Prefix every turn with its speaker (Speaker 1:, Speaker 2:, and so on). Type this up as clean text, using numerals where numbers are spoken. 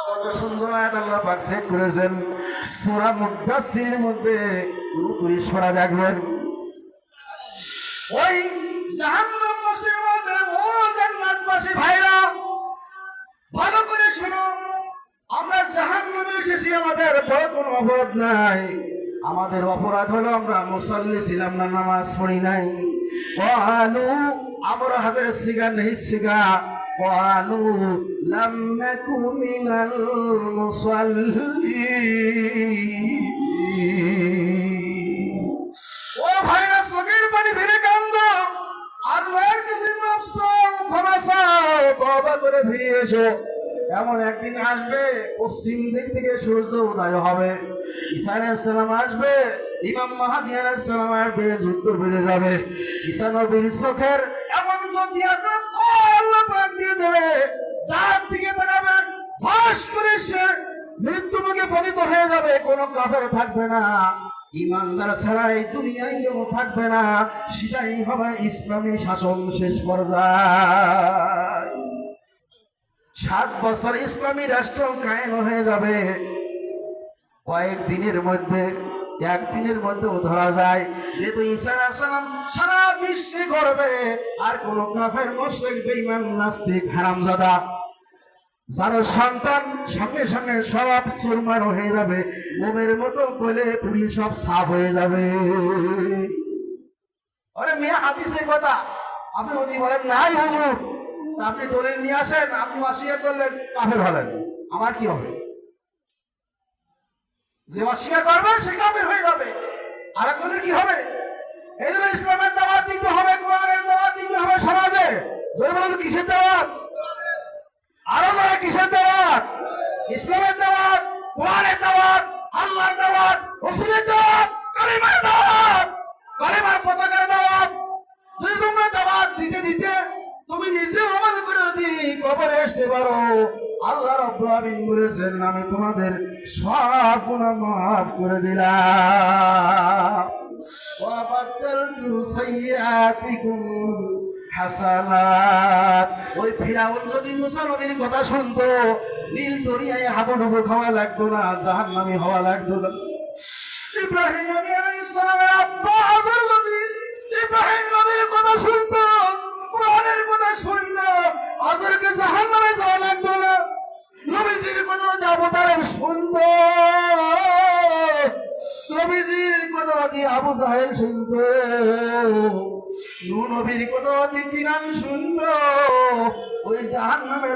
Speaker 1: কত সুন্দর আয়াত আল্লাহ পাক সেট করেছেন সূরা মুদাসসিরের মধ্যে 29 পারা দেখবেন। ওই জাহান্নামবাসীর মধ্যে ও জান্নাতবাসী ভাইরা ভালো করে শোনো, আমরা জাহান্নামে এসেছি, আমাদের বড় কোনো অপরাধ নাই। আমাদের অপরাধ হলো আমরা মুসাল্লি ছিলাম না, নামাজ পড়ি নাই। ক্বালু আমরা হাজার সিগা নেই সিগা ক্বালু লাম নাকু মিনাল মুসাল্লিন। ও ভাইরা চোখের পানি ফেলে কান্দো, আল্লাহর কাছে মাফ চাও, ক্ষমা চাও, তওবা করে ফিরে এসো। এমন একদিন আসবে পশ্চিম দিক থেকে সূর্য উদয় হবে, ঈসা আলাইহিস সালাম আসবে, ইমাম মাহদী আলাইহিস সালাম আসবে, যুদ্ধ বেজে যাবে। ঈসা নবীর চোখের এমন জ্যোতি আল্লাহ পাক দিয়ে দেবে, যার দিকে তাকাবে ধস করে সে মৃত্যুমুখে পতিত হয়ে যাবে। কোনো কাফের থাকবে না, ইমানদার ছাড়া এই দুনিয়ায় কেউ থাকবে না। সেটাই হবে ইসলামী শাসন শেষ পর্যায়ে। 7 বছর ইসলামী রাষ্ট্র কায়েম হয়ে যাবে। কয়েকদিনের মধ্যে, একদিনের মধ্যেও ধরা যায়, যেহেতু ঈসা আলাইহিস সালাম সারা বিশ্বে করবে, আর কোন কাফের মুশরিক বেঈমান নাস্তিক হারামজাদা যার সন্তান সঙ্গে সঙ্গে সব চুরমার হয়ে যাবে, মোমের মতো গলে পুড়ি সব সাফ হয়ে যাবে। আরে মিয়া, হাদিসের কথা আপনি যদি বলেন নাই হুজুর, আপনি দলিল নিয়ে আসেন, আপনি ওয়াসিয়ত করলেন, কাফের হলেন, আমার কি হবে? যে ওয়াসিয়ত করবে সে কাফের হয়ে যাবে, আর একজনের কি হবে? এই জন্য ইসলামের দাওয়াত দিতে হবে, কোরআনের দাওয়াত দিতে হবে সমাজে। যদি বলেন কিসের দাওয়াত? আরো যারা কিসের দাওয়াত? ইসলামের দাওয়াত, কোরআনের দাওয়াত, আল্লাহর দাওয়াত, রাসূলের দাওয়াত, কালিমার দাওয়াত, কালিমার পতাকার দাওয়াত। যদি তোমরা দাওয়াত দিতে দিতে তুমি নিজে আমল করে যদি কবরে আসতে পারো, আল্লাহ রাব্বুল আলামিন বলেছেন আমি তোমাদের সব গুনাহ মাফ করে দিলাম। ওয়া বাদদালতু সাইয়্যাতিকুম হাসানাত। ওই ফিরাউন যদি মুসা নবীর কথা শুনতো, নীল দরিয়ায় হাবুডুবু খাওয়া লাগতো না, জাহান্নামী হওয়া লাগতো না। ইব্রাহিম নবী আলাইহিস সালামের আব্বা আযর যদি ইব্রাহিম নবীর কথা শুনতো, কোরআনের কথা শুনতো, আযরকে জাহান্নামে যাওয়া লাগতো না। নবীজির কথা আবু তালেব শুনতো, নবীজির কথা আবু জাহেল শুনতো, নবীর কথা কিনান শুনতো, ওই জাহান্নামে